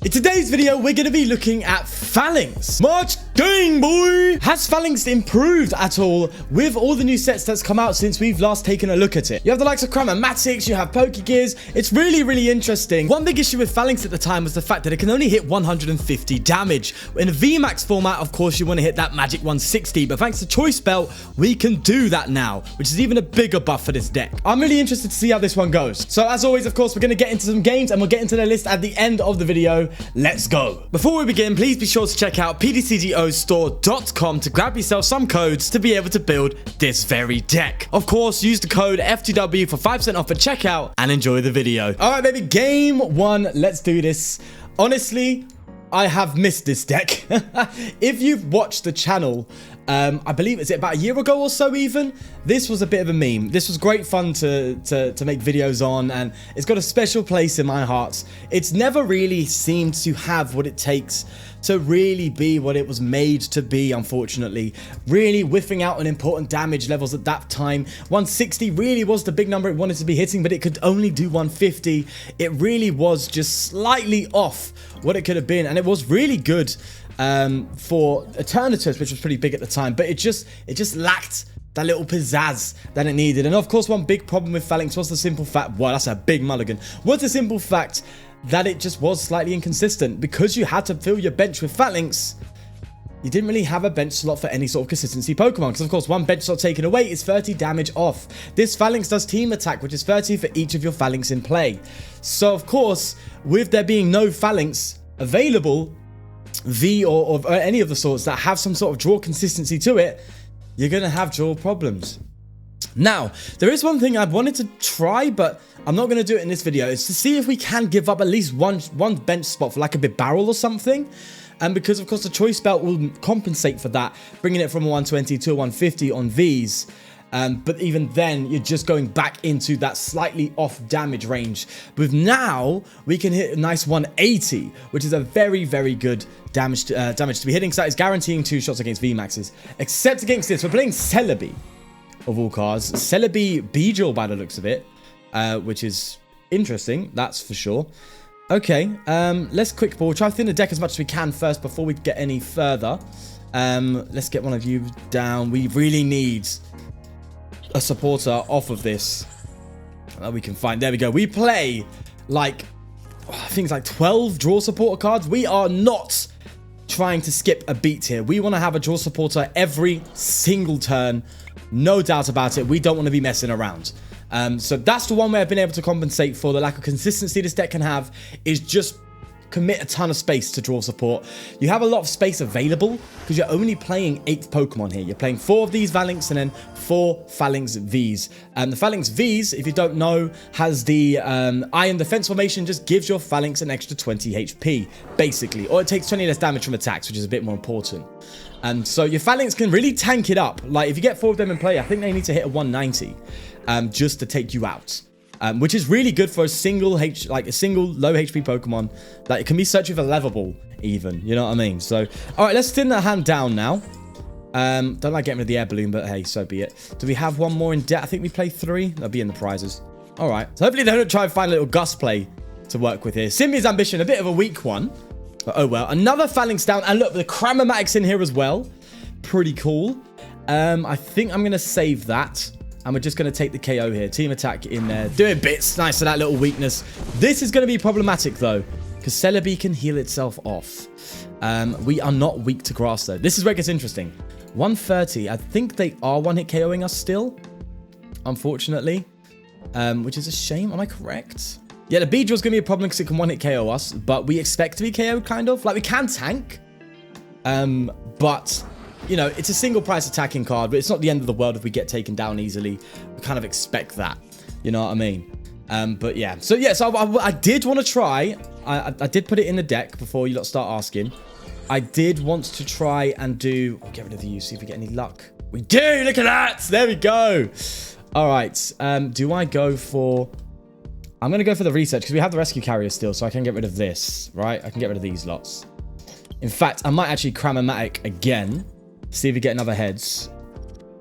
In today's video, we're going to be looking at Falinks. Much going, boy! Has Falinks improved at all with all the new sets that's come out since we've last taken a look at it? You have the likes of Cram-o-matic, you have Pokégears. It's really interesting. One big issue with Falinks at the time was the fact that it can only hit 150 damage. In a VMAX format, of course, you want to hit that magic 160, but thanks to Choice Belt, we can do that now, which is even a bigger buff for this deck. I'm really interested to see how this one goes. So as always, of course, we're going to get into some games and we'll get into the list at the end of the video. Let's go. Before we begin, please be sure to check out pdcgostore.com to grab yourself some codes to be able to build this very deck. Of course, use the code FTW for 5% off at checkout and enjoy the video. All right, baby, game one. Let's do this. Honestly, I have missed this deck. If you've watched the channel, I believe it's about a year ago or so even, this was a bit of a meme. This was great fun to make videos on, and it's got a special place in my heart. It's never really seemed to have what it takes to really be what it was made to be, unfortunately. Really whiffing out on important damage levels at that time. 160 really was the big number it wanted to be hitting, but it could only do 150. It really was just slightly off what it could have been, and it was really good for Eternatus, which was pretty big at the time, but it just lacked that little pizzazz that it needed. And of course, one big problem with Falinks was the simple fact, well, that's a big mulligan, was the simple fact that it just was slightly inconsistent. Because you had to fill your bench with Falinks, you didn't really have a bench slot for any sort of consistency Pokemon, because of course one bench slot taken away is 30 damage off. This Falinks does team attack, which is 30 for each of your Falinks in play. So of course, with there being no Falinks available, V or any of the sorts that have some sort of draw consistency to it, you're going to have draw problems. Now, there is one thing I wanted to try, but I'm not going to do it in this video. It's to see if we can give up at least one bench spot for like a big barrel or something. And because, of course, the Choice Belt will compensate for that, bringing it from a 120 to a 150 on Vs. But even then, you're just going back into that slightly off damage range. With now, we can hit a nice 180, which is a very good damage to be hitting. So that is guaranteeing 2 shots against VMAXs. Except against this, we're playing Celebi, of all cards. Celebi Beedrill by the looks of it, which is interesting, that's for sure. Okay, let's quick ball. Try to thin the deck as much as we can first before we get any further. Let's get one of you down. We really need a supporter off of this that we can find. There we go. We play like I think it's like 12 draw supporter cards. We are not trying to skip a beat here. We want to have a draw supporter every single turn, no doubt about it. We don't want to be messing around. So that's the one way I've been able to compensate for the lack of consistency this deck can have, is just commit a ton of space to draw support. You have a lot of space available because you're only playing 8 Pokemon here. You're playing 4 of these Falinks and then 4 Falinks Vs. The Falinks Vs, if you don't know, has the Iron Defense formation, just gives your Falinks an extra 20 HP, basically. Or it takes 20 less damage from attacks, which is a bit more important. So your Falinks can really tank it up. Like, if you get 4 of them in play, I think they need to hit a 190 just to take you out. Which is really good for a single low HP Pokemon. Like, it can be searching for Level Ball even, you know what I mean? So, all right, let's thin that hand down now. Don't like getting rid of the Air Balloon, but hey, so be it. Do we have one more in debt? I think we play 3. That'll be in the prizes. All right, so hopefully they don't try and find a little Gust play to work with here. Cynthia's Ambition, a bit of a weak one, but oh well. Another Falinks down, and look, the Cram-o-matic's in here as well. Pretty cool. I think I'm gonna save that. And we're just going to take the KO here. Team attack in there. Doing bits. Nice for that little weakness. This is going to be problematic, though, because Celebi can heal itself off. We are not weak to grass, though. This is where it gets interesting. 130. I think they are one-hit KOing us still, unfortunately, which is a shame. Am I correct? Yeah, the Beedrill's going to be a problem because it can one-hit KO us, but we expect to be KO'd, kind of. Like, we can tank, but you know, it's a single price attacking card, but it's not the end of the world if we get taken down easily. We kind of expect that. You know what I mean? But yeah. So I did want to try. I did put it in the deck before you lot start asking. I did want to try and do... We'll get rid of you, see if we get any luck. We do! Look at that! There we go! All right. Do I go for... I'm going to go for the research because we have the Rescue Carrier still, so I can get rid of this, right? I can get rid of these lots. In fact, I might actually Cram-o-matic again. See if we get another heads.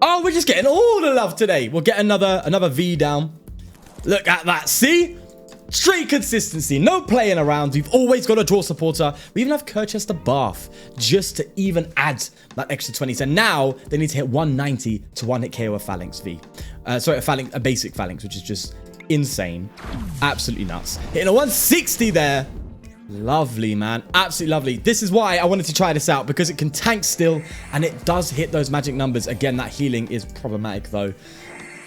Oh, we're just getting all the love today. We'll get another V down. Look at that. See? Straight consistency, no playing around. We've always got a draw supporter. We even have Circhester Bath just to even add that extra 20. So now they need to hit 190 to one hit KO a Falinks V. Sorry, a basic Falinks, which is just insane. Absolutely nuts. Hitting a 160 there. Lovely, man. Absolutely lovely. This is why I wanted to try this out, because it can tank still and it does hit those magic numbers. Again, that healing is problematic though.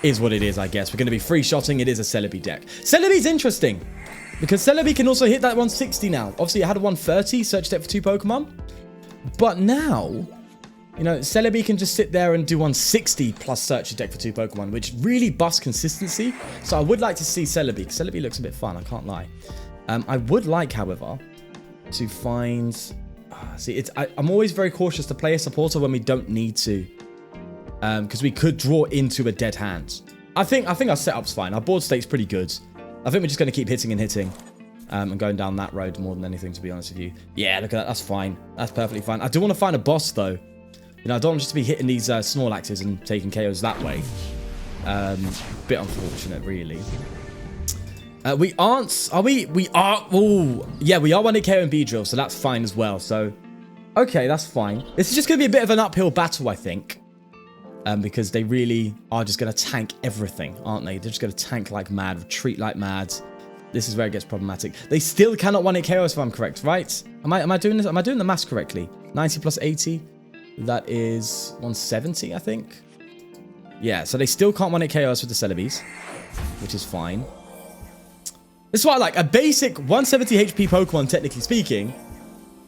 Is what it is, I guess. We're going to be free shotting. It is a Celebi deck. Celebi's interesting because Celebi can also hit that 160 now. Obviously, it had a 130 search deck for 2 Pokemon. But now, you know, Celebi can just sit there and do 160 plus search deck for 2 Pokemon, which really busts consistency. So I would like to see Celebi, because Celebi looks a bit fun, I can't lie. I would like, however, to find... I'm always very cautious to play a supporter when we don't need to. Because we could draw into a dead hand. I think our setup's fine. Our board state's pretty good. I think we're just going to keep hitting and hitting. And going down that road more than anything, to be honest with you. Yeah, look at that. That's fine. That's perfectly fine. I do want to find a boss, though. You know, I don't want just to be hitting these Snorlaxes and taking KOs that way. Bit unfortunate, really. We aren't... Are we? We are... Oh, yeah, we are 1-hit KO in B-Drill, so that's fine as well. So, okay, that's fine. This is just going to be a bit of an uphill battle, I think. Because they really are just going to tank everything, aren't they? They're just going to tank like mad, retreat like mad. This is where it gets problematic. They still cannot 1-hit KOs, if I'm correct, right? Am I doing this? Am I doing the maths correctly? 90 plus 80. That is 170, I think. Yeah, so they still can't 1-hit KOs with the Celebes, which is fine. This is why I like a basic 170 HP Pokemon, technically speaking,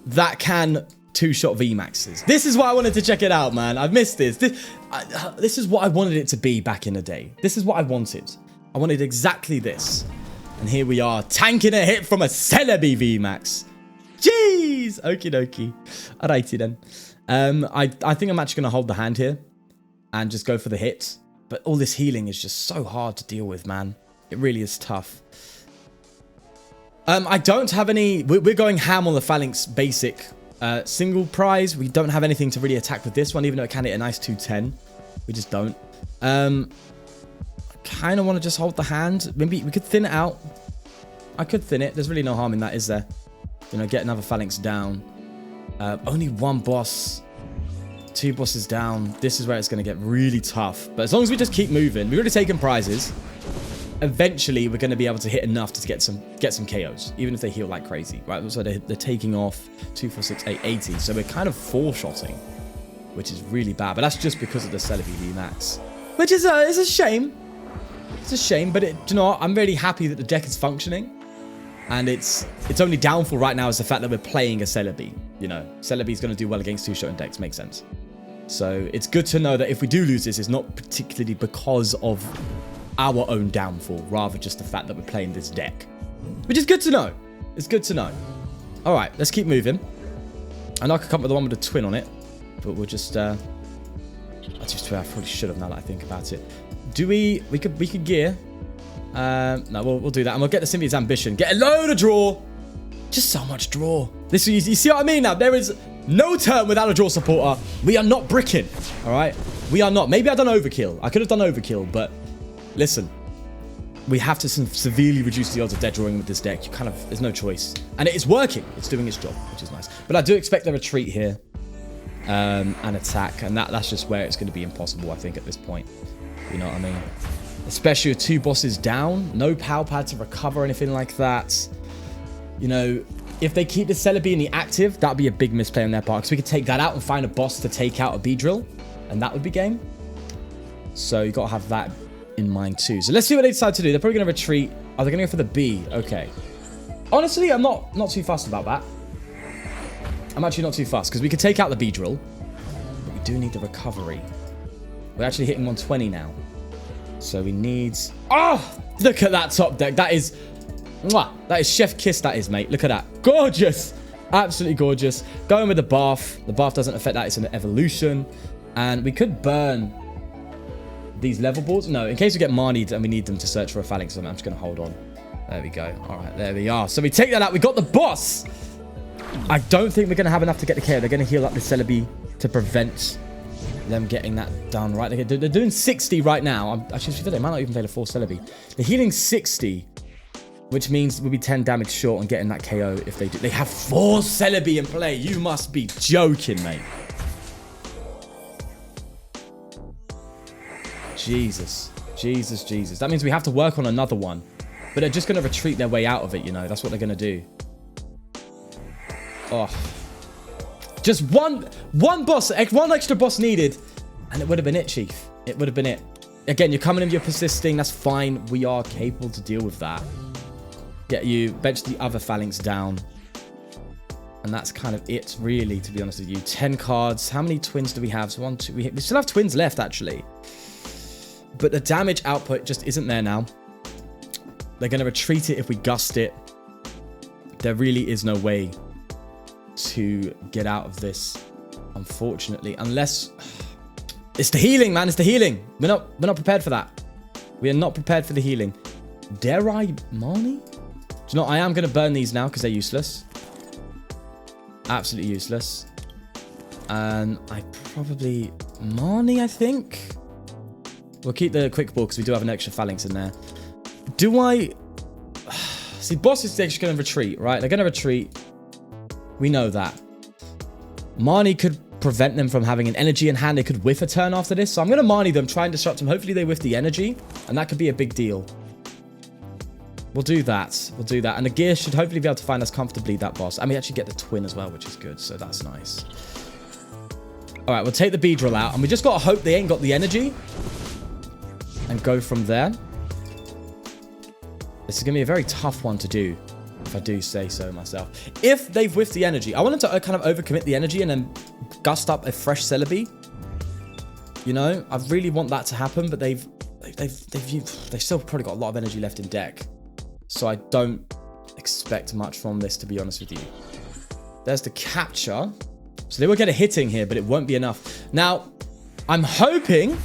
that can 2-shot VMAXs. This is why I wanted to check it out, man. I've missed this. This is what I wanted it to be back in the day. This is what I wanted. I wanted exactly this. And here we are, tanking a hit from a Celebi VMAX. Jeez! Okie dokie. Alrighty then. I think I'm actually going to hold the hand here and just go for the hit. But all this healing is just so hard to deal with, man. It really is tough. I don't have any... We're going ham on the Falinks basic single prize. We don't have anything to really attack with this one, even though it can hit a nice 210. We just don't. I kind of want to just hold the hand. Maybe we could thin it out. I could thin it. There's really no harm in that, is there? You know, get another Falinks down. Only one boss. 2 bosses down. This is where it's going to get really tough. But as long as we just keep moving, we've already taken prizes. Eventually, we're going to be able to hit enough to get some KOs, even if they heal like crazy, right? So they're taking off 2, 4, 6, 8, 80. So we're kind of 4-shotting, which is really bad. But that's just because of the Celebi VMAX, which is a shame. It's a shame, but do you know what? I'm really happy that the deck is functioning. And its only downfall right now is the fact that we're playing a Celebi. You know, Celebi's going to do well against 2-shotting decks. Makes sense. So it's good to know that if we do lose this, it's not particularly because of our own downfall, rather just the fact that we're playing this deck, which is good to know. It's good to know. All right, let's keep moving. I know I could come up with the one with the twin on it, but we'll just I probably should have, now that I think about it. Do we could gear. No, we'll do that, and we'll get the Cynthia's ambition. Get a load of draw. Just so much draw. This, you see what I mean now? There is no turn without a draw supporter. We are not bricking. All right, we are not. Maybe I've done overkill. I could have done overkill, but listen, we have to severely reduce the odds of dead drawing with this deck. There's no choice. And it is working. It's doing its job, which is nice. But I do expect a retreat here and attack. And that's just where it's going to be impossible, I think, at this point. You know what I mean? Especially with 2 bosses down. No power pad to recover or anything like that. You know, if they keep the Celebi in the active, that would be a big misplay on their part. Because we could take that out and find a boss to take out a B-Drill. And that would be game. So you got to have that in mind too. So let's see what they decide to do. They're probably going to retreat. Oh, they're going to go for the B. Okay. Honestly, I'm not too fussed about that. I'm actually not too fussed because we could take out the B-Drill, but we do need the recovery. We're actually hitting 120 now. So we need... Oh! Look at that top deck. That is... Mwah! That is chef kiss, that is, mate. Look at that. Gorgeous! Absolutely gorgeous. Going with the Bath. The Bath doesn't affect that. It's an evolution. And we could burn these level balls. No, in case we get Marnie and we need them to search for a Falinks, I'm just going to hold on. There we go. All right, there we are. So we take that out. We got the boss. I don't think we're going to have enough to get the KO. They're going to heal up the Celebi to prevent them getting that done, right? They're doing 60 right now. Actually, they might not even play the 4 Celebi. They're healing 60. which means we'll be 10 damage short on getting that KO if they do. They have 4 Celebi in play. You must be joking, mate. Jesus. Jesus, Jesus. That means we have to work on another one. But they're just going to retreat their way out of it, you know. That's what they're going to do. Oh. Just one boss, one extra boss needed. And it would have been it, Chief. It would have been it. Again, you're coming in, you're persisting. That's fine. We are capable to deal with that. Get you, bench the other Falinks down. And that's kind of it, really, to be honest with you. 10 cards. How many twins do we have? So 1, 2, we still have twins left, actually. But the damage output just isn't there now. They're going to retreat it if we gust it. There really is no way to get out of this, unfortunately. Unless... It's the healing, man. It's the healing. We're not prepared for that. We are not prepared for the healing. Dare I, Marnie? Do you know, I am going to burn these now because they're useless. Absolutely useless. And I probably... Marnie, I think? We'll keep the quick ball because we do have an extra Falinks in there. Do I... See, boss is just going to retreat, right? They're going to retreat. We know that. Marnie could prevent them from having an energy in hand. They could whiff a turn after this. So I'm going to Marnie them, try and disrupt them. Hopefully they whiff the energy. And that could be a big deal. We'll do that. We'll do that. And the gear should hopefully be able to find us comfortably, that boss. And we actually get the twin as well, which is good. So that's nice. All right, we'll take the Beedrill out. And we just got to hope they ain't got the energy. And go from there. This is going to be a very tough one to do, if I do say so myself. If they've whiffed the energy, I want them to kind of overcommit the energy and then gust up a fresh Celebi. You know, I really want that to happen, but they've still probably got a lot of energy left in deck. So I don't expect much from this, to be honest with you. There's the capture. So they will get a hitting here, but it won't be enough. Now, I'm hoping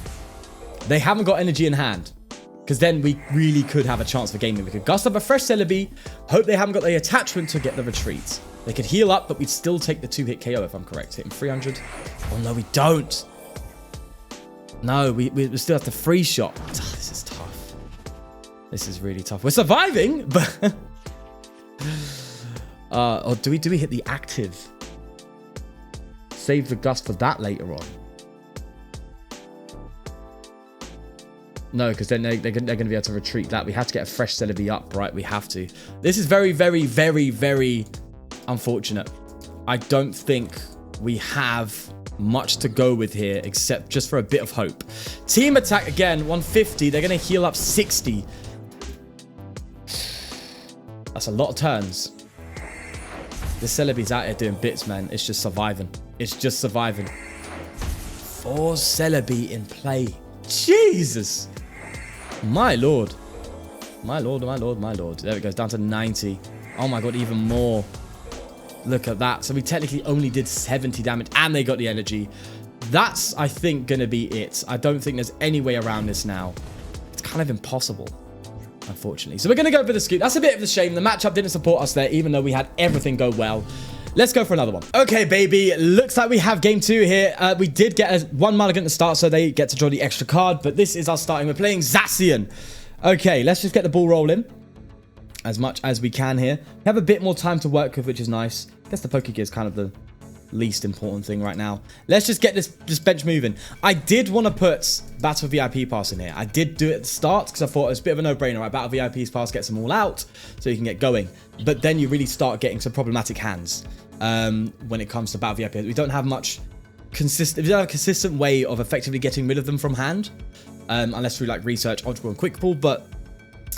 they haven't got energy in hand. Because then we really could have a chance for gaming. We could gust up a fresh Celebi. Hope they haven't got the attachment to get the retreat. They could heal up, but we'd still take the 2-hit KO if I'm correct. Hit him 300. Oh, no, we don't. No, we still have the free shot. Oh, this is tough. This is really tough. We're surviving, but... or do we hit the active? Save the gust for that later on. No, because then they're going to be able to retreat that. We have to get a fresh Celebi up, right? We have to. This is very, very, very, very unfortunate. I don't think we have much to go with here, except just for a bit of hope. Team attack, again, 150. They're going to heal up 60. That's a lot of turns. The Celebi's out here doing bits, man. It's just surviving. It's just surviving. 4 Celebi in play. Jesus. My lord. My lord, my lord, my lord. There it goes, down to 90. Oh my god, even more. Look at that. So we technically only did 70 damage and they got the energy. That's, I think, going to be it. I don't think there's any way around this now. It's kind of impossible, unfortunately. So we're going to go for the scoop. That's a bit of a shame. The matchup didn't support us there, even though we had everything go well. Let's go for another one. Okay, baby. Looks like we have game 2 here. We did get one mulligan to start, so they get to draw the extra card. But this is us starting. We're playing Zacian. Okay, let's just get the ball rolling as much as we can here. We have a bit more time to work with, which is nice. I guess the Pokégear is kind of the least important thing right now. Let's just get this bench moving. I did want to put Battle VIP Pass in here. I did do it at the start because I thought it was a bit of a no-brainer, right? Battle VIP Pass gets them all out so you can get going. But then you really start getting some problematic hands when it comes to Battle VIP. We don't have much consistent. We don't have a consistent way of effectively getting rid of them from hand, unless through like research, Ultra Ball, and Quick Ball. But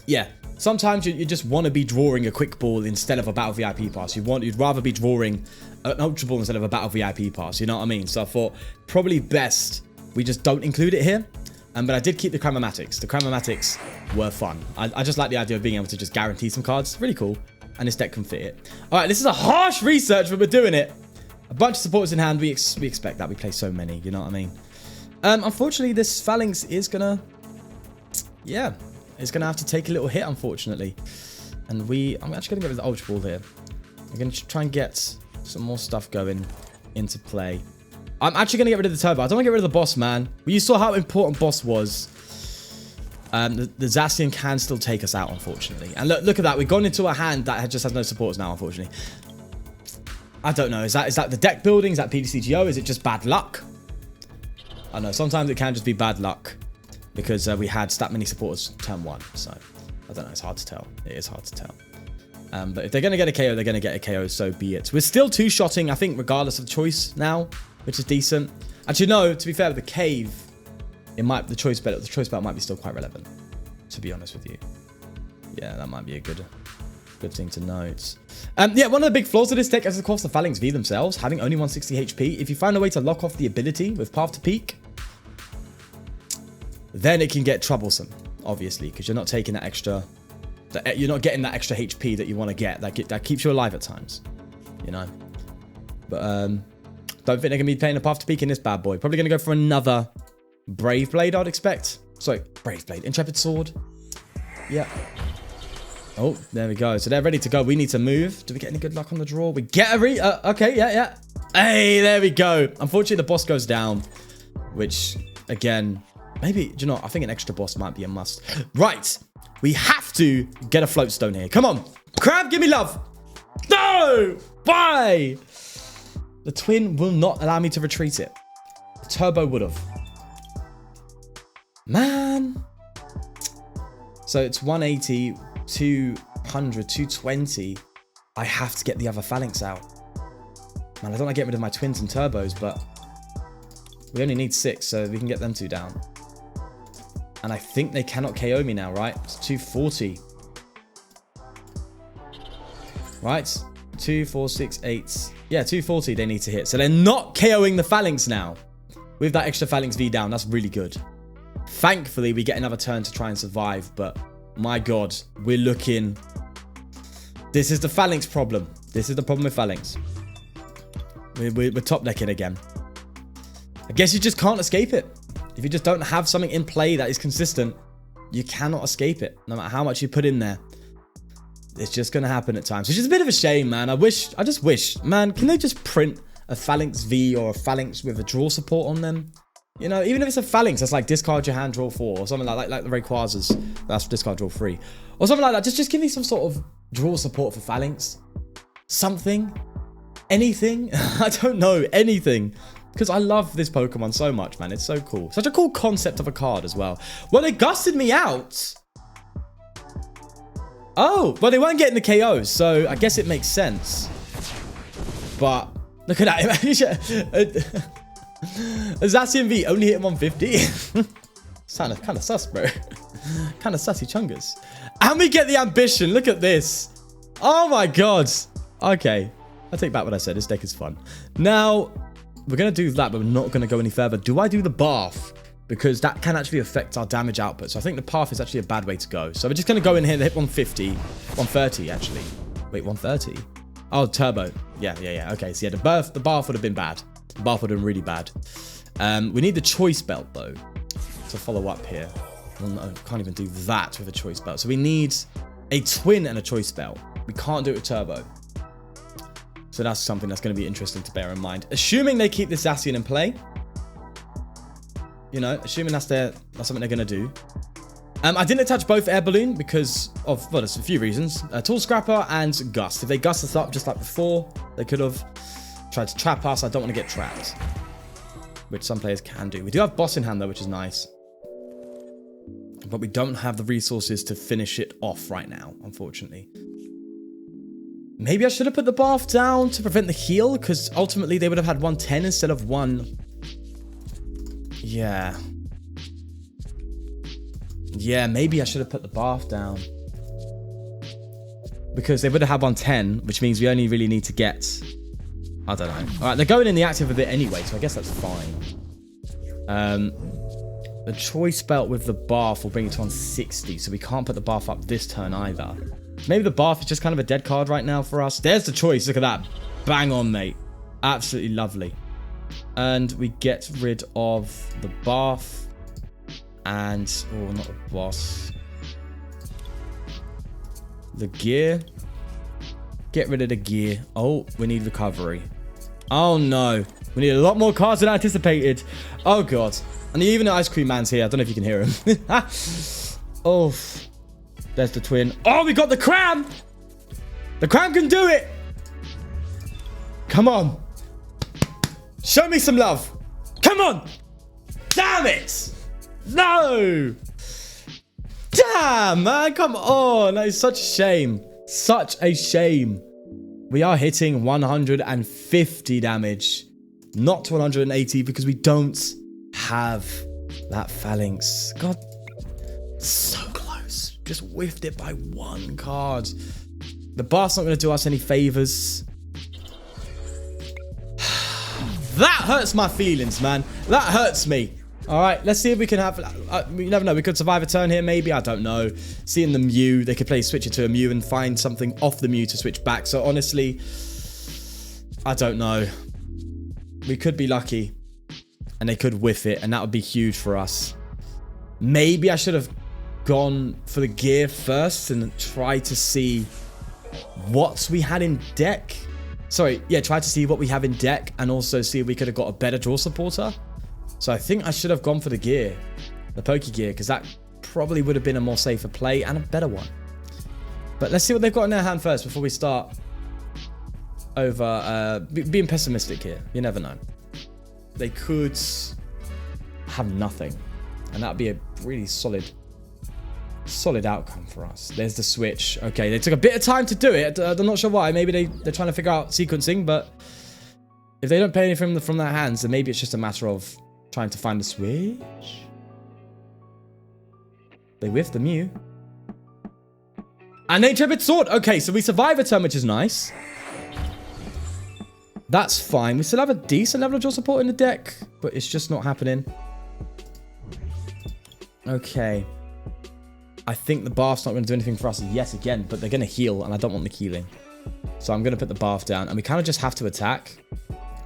yeah, sometimes you just want to be drawing a Quick Ball instead of a Battle VIP Pass. You'd rather be drawing an Ultra Ball instead of a Battle VIP Pass. You know what I mean? So I thought probably best we just don't include it here. But I did keep the Cram-o-matics. The Cram-o-matics were fun. I just like the idea of being able to just guarantee some cards. Really cool. And this deck can fit it. All right, this is a harsh research, but we're doing it. A bunch of supporters in hand. We expect that. We play so many. You know what I mean? Unfortunately, this Falinks is gonna... Yeah. It's gonna have to take a little hit, unfortunately. And I'm actually gonna go with the Ultra Ball here. I'm gonna try and get some more stuff going into play. I'm actually gonna get rid of the turbo. I don't want to get rid of the boss, man. You saw how important boss was. The Zacian can still take us out, unfortunately. And look at that. We've gone into a hand that just has no supports now, unfortunately. I don't know. Is that the deck building? Is that PDCGO? Is it just bad luck? I don't know. Sometimes it can just be bad luck because we had that many supporters turn 1. So, I don't know. It's hard to tell. It is hard to tell. But if they're going to get a KO, they're going to get a KO, so be it. We're still two-shotting, I think, regardless of choice now, which is decent. Actually, no, to be fair, with the cave, the choice belt might be still quite relevant, to be honest with you. Yeah, that might be a good thing to note. Yeah, one of the big flaws of this deck is, of course, the Falinks V themselves, having only 160 HP. If you find a way to lock off the ability with Path to Peak, then it can get troublesome, obviously, because you're not taking that extra... You're not getting that extra HP that you want to get. That keeps you alive at times, you know. But don't think they're going to be playing a Path to Peak in this bad boy. Probably going to go for another Brave Blade, I'd expect. Sorry, Brave Blade. Intrepid Sword. Yeah. Oh, there we go. So they're ready to go. We need to move. Do we get any good luck on the draw? We get a okay, yeah. Hey, there we go. Unfortunately, the boss goes down, which, again, maybe, do you know what? I think an extra boss might be a must. Right. We have to get a float stone here. Come on. Crab, give me love. No! Why? The twin will not allow me to retreat it. The turbo would have. Man. So it's 180, 200, 220. I have to get the other Falinks out. Man, I don't want to get rid of my twins and turbos, but we only need 6, so we can get them 2 down. And I think they cannot KO me now, right? It's 240. Right? 2, 4, 6, 8. Yeah, 240 they need to hit. So they're not KOing the Falinks now. With that extra Falinks V down, that's really good. Thankfully, we get another turn to try and survive. But my God, we're looking... This is the Falinks problem. This is the problem with Falinks. We're top decking again. I guess you just can't escape it. If you just don't have something in play that is consistent, you cannot escape it. No matter how much you put in there. It's just going to happen at times. Which is a bit of a shame, man. I just wish, man, can they just print a Falinks V or a Falinks with a draw support on them? You know, even if it's a Falinks that's like discard your hand, draw 4, or something like the Rayquazas, that's discard, draw 3. Or something like that. Just give me some sort of draw support for Falinks. Something. Anything. I don't know. Anything. Because I love this Pokemon so much, man. It's so cool. Such a cool concept of a card as well. Well, they gusted me out. Oh, well, they weren't getting the KOs, so I guess it makes sense. But look at that. Zacian V only hit 150. Kind of sus, bro. Kind of sussy chungus. And we get the ambition. Look at this. Oh, my God. Okay. I take back what I said. This deck is fun. Now... We're going to do that, but we're not going to go any further. Do I do the bath? Because that can actually affect our damage output. So I think the path is actually a bad way to go. So we're just going to go in here and hit 150. 130, actually. Wait, 130? Oh, turbo. Yeah. Okay, so yeah, the bath would have been bad. The bath would have been really bad. We need the choice belt, though, to follow up here. Well, no, can't even do that with a choice belt. So we need a twin and a choice belt. We can't do it with turbo. So that's something that's going to be interesting to bear in mind. Assuming they keep this Zacian in play. You know, assuming that's something they're going to do. I didn't attach both Air Balloon because of, well, there's a few reasons. Tool Scrapper and Gust. If they Gust us up just like before, they could have tried to trap us. I don't want to get trapped. Which some players can do. We do have Boss in hand though, which is nice. But we don't have the resources to finish it off right now, unfortunately. Maybe I should have put the bath down to prevent the heal, because ultimately they would have had 110 instead of 1. Yeah. Yeah, maybe I should have put the bath down. Because they would have had 110, which means we only really need to get... I don't know. Alright, they're going in the active a bit anyway, so I guess that's fine. The choice belt with the bath will bring it to 160, so we can't put the bath up this turn either. Maybe the bath is just kind of a dead card right now for us. There's the choice. Look at that. Bang on, mate. Absolutely lovely. And we get rid of the bath. And... oh, not the boss. The gear. Get rid of the gear. Oh, we need recovery. Oh, no. We need a lot more cards than I anticipated. Oh, God. And even the Ice Cream Man's here. I don't know if you can hear him. Oh, there's the twin. Oh, we got the Cram. The Cram can do it. Come on. Show me some love. Come on. Damn it. No. Damn, man. Come on. That is such a shame. Such a shame. We are hitting 150 damage. Not 180 because we don't have that Falinks. God. So close. Just whiffed it by one card. The buff's not going to do us any favors. That hurts my feelings, man. That hurts me. All right, let's see if we can have... you never know. We could survive a turn here, maybe. I don't know. Seeing the Mew, they could switch it to a Mew and find something off the Mew to switch back. So, honestly, I don't know. We could be lucky. And they could whiff it, and that would be huge for us. Maybe I should have gone for the gear first and tried to see what we had in deck. Sorry, yeah, try to see what we have in deck and also see if we could have got a better draw supporter. So I think I should have gone for the gear, the Pokégear, because that probably would have been a more safer play and a better one. But let's see what they've got in their hand first before we start over being pessimistic here. You never know. They could have nothing, and that would be a really solid outcome for us. There's the switch. Okay, they took a bit of time to do it. I'm not sure why. Maybe they're trying to figure out sequencing, but if they don't play anything from their hands, then maybe it's just a matter of trying to find the switch. They whiffed the Mew. And they Intrepid Sword. Okay, so we survive a turn, which is nice. That's fine. We still have a decent level of draw support in the deck, but it's just not happening. Okay. I think the bath's not going to do anything for us yet again, but they're going to heal, and I don't want the healing. So I'm going to put the bath down, and we kind of just have to attack.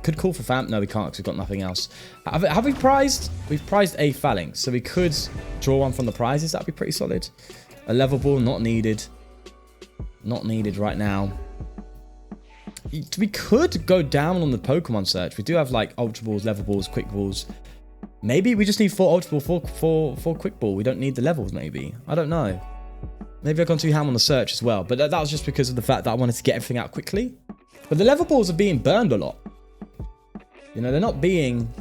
Could call for Fam. No, we can't because we've got nothing else. Have we prized? We've prized a Falinks, so we could draw one from the prizes. That'd be pretty solid. A level ball, not needed. Not needed right now. We could go down on the Pokemon search. We do have like Ultra Balls, Level Balls, Quick Balls. Maybe we just need 4 Ultra Ball, 4 Quick Ball. We don't need the levels, maybe. I don't know. Maybe I've gone too ham on the search as well. But that was just because of the fact that I wanted to get everything out quickly. But the Level Balls are being burned a lot. You know, they're not being...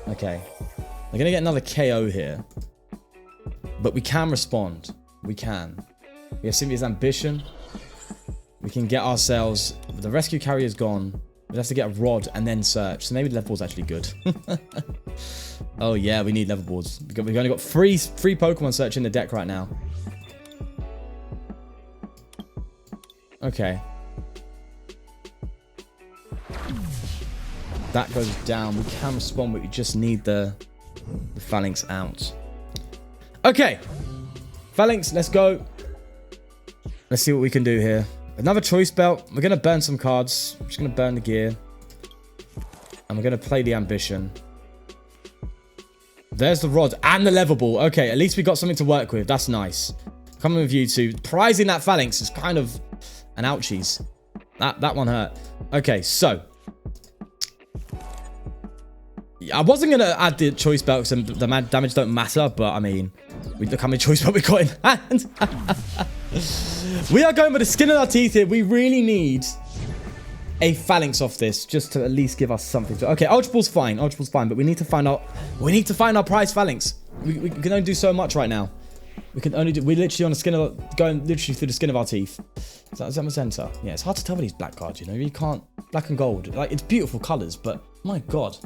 Okay. They're going to get another KO here. But we can respond. We can. We have Cynthia's Ambition. We can get ourselves... The Rescue Carrier is gone. We have to get a Rod and then search. So maybe the Level Ball's actually good. Oh, yeah, we need Level Balls. We've only got three Pokemon search in the deck right now. Okay. That goes down. We can respond, but we just need the Falinks out. Okay. Falinks, let's go. Let's see what we can do here. Another Choice Belt. We're going to burn some cards. I'm just going to burn the gear. And we're going to play the Ambition. There's the Rod and the Level Ball. Okay, at least we got something to work with. That's nice. Coming with you two. Prizing that Falinks is kind of an ouchies. That one hurt. Okay, so... I wasn't going to add the Choice Belt because the damage don't matter, but I mean, look how many Choice Belt we got in hand. We are going with the skin of our teeth here. We really need a Falinks off this just to at least give us something. Okay, Ultra Ball's fine. Ultra Ball's fine, but we need to find our prize Falinks. We can only do so much right now. We're literally on the skin of, going literally through the skin of our teeth. Is that Magenta? Yeah, it's hard to tell with these black cards, you know. You can't, black and gold. Like, it's beautiful colors, but my God.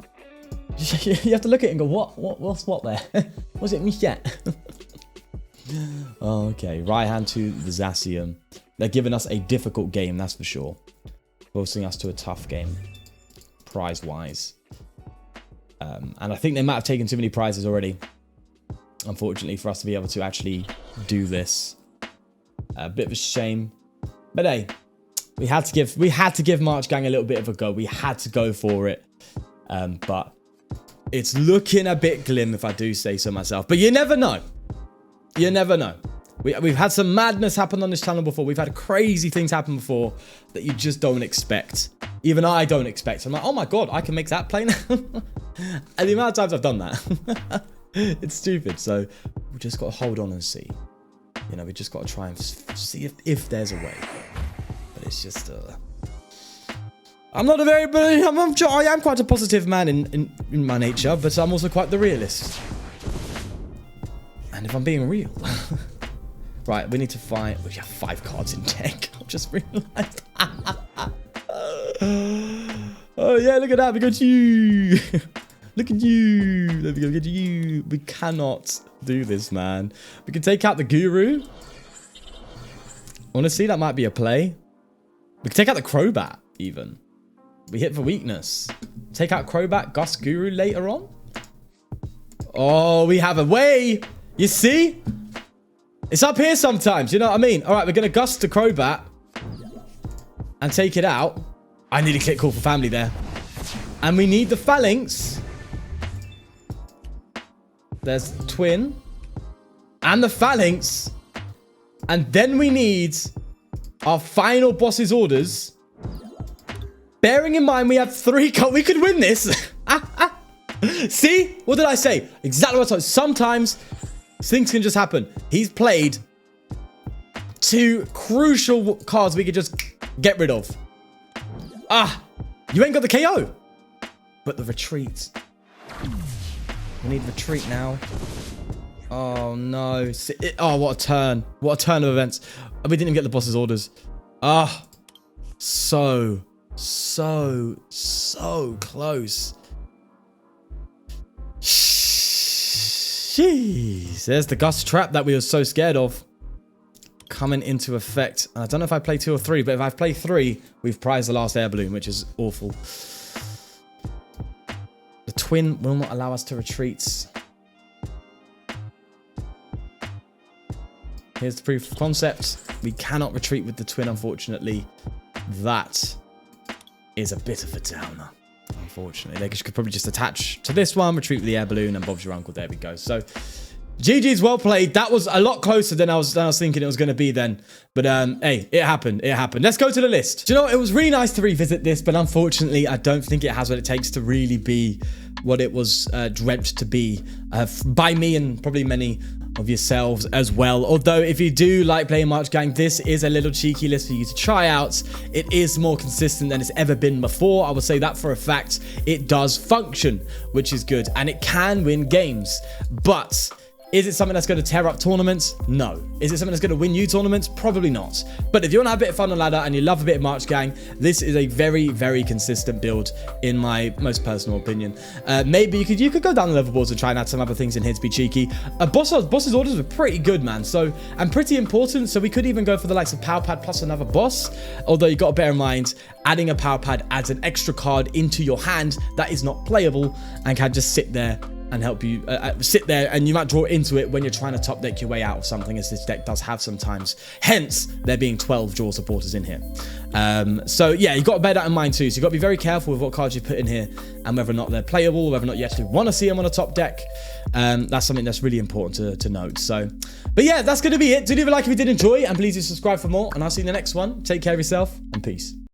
You have to look at it and go, what's what there? Was it me yet? Oh, okay, right hand to the Zacian. They're giving us a difficult game, that's for sure. Forcing us to a tough game, prize-wise. And I think they might have taken too many prizes already, unfortunately, for us to be able to actually do this. A bit of a shame. But hey, we had to give March Gang a little bit of a go. We had to go for it. But it's looking a bit glim, if I do say so myself. But you never know. You never know. We've had some madness happen on this channel before. We've had crazy things happen before that you just don't expect. Even I don't expect. I'm like, oh my God, I can make that play now. And the amount of times I've done that. It's stupid. So just got to hold on and see. You know, we just got to try and see if there's a way. But it's just... I'm not a very... I am quite a positive man in my nature, but I'm also quite the realist. And if I'm being real... Right, we need to find... We have 5 cards in deck. I've just realised. Oh, yeah, look at that. We got you. Look at you. There we go. Look at you. We cannot do this, man. We can take out the Guru. Honestly, that might be a play. We can take out the Crobat, even. We hit for weakness. Take out Crobat, Gust Guru later on. Oh, we have a way. You see? It's up here sometimes. You know what I mean? All right, we're going to Gust the Crobat and take it out. I need to click Call for Family there. And we need the Falinks. There's Twin. And the Falinks. And then we need our final boss's orders. Bearing in mind we have 3 cards. We could win this. See? What did I say? Exactly what I told you. Sometimes things can just happen. He's played 2 crucial cards we could just get rid of. You ain't got the KO. But the retreat. We need retreat now. Oh, no. Oh, what a turn. What a turn of events. We didn't even get the boss's orders. So close. Jeez. There's the Gust trap that we were so scared of coming into effect. I don't know if I play 2 or 3, but if I play 3, we've prized the last Air Balloon, which is awful. The Twin will not allow us to retreat. Here's the proof of concept. We cannot retreat with the Twin, unfortunately. That is a bit of a downer, unfortunately. They could probably just attach to this one, retreat with the Air Balloon, and Bob's your uncle. There we go. So, GG's well played. That was a lot closer than I was thinking it was going to be then. But, hey, it happened. It happened. Let's go to the list. Do you know what? It was really nice to revisit this, but unfortunately, I don't think it has what it takes to really be what it was dreamt to be by me and probably many of yourselves as well. Although if you do like playing March Gang, this is a little cheeky list for you to try out. It is more consistent than it's ever been before. I will say that for a fact. It does function, which is good, and it can win games. But is it something that's going to tear up tournaments? No. Is it something that's going to win you tournaments? Probably not. But if you want to have a bit of fun on ladder and you love a bit of March Gang, this is a very, very consistent build in my most personal opinion. Maybe you could go down the level boards and try and add some other things in here to be cheeky. Boss's orders were pretty good, man. So, and pretty important. So we could even go for the likes of Power Pad plus another boss. Although you got to bear in mind, adding a Power Pad adds an extra card into your hand that is not playable and can just sit there and help you sit there, and you might draw into it when you're trying to top deck your way out of something, as this deck does have sometimes. Hence, there being 12 draw supporters in here. So yeah, you've got to bear that in mind too. So you've got to be very careful with what cards you put in here and whether or not they're playable, whether or not you actually want to see them on a top deck. That's something that's really important to note. So, but yeah, that's going to be it. Do leave a like if you did enjoy, and please do subscribe for more, and I'll see you in the next one. Take care of yourself, and peace.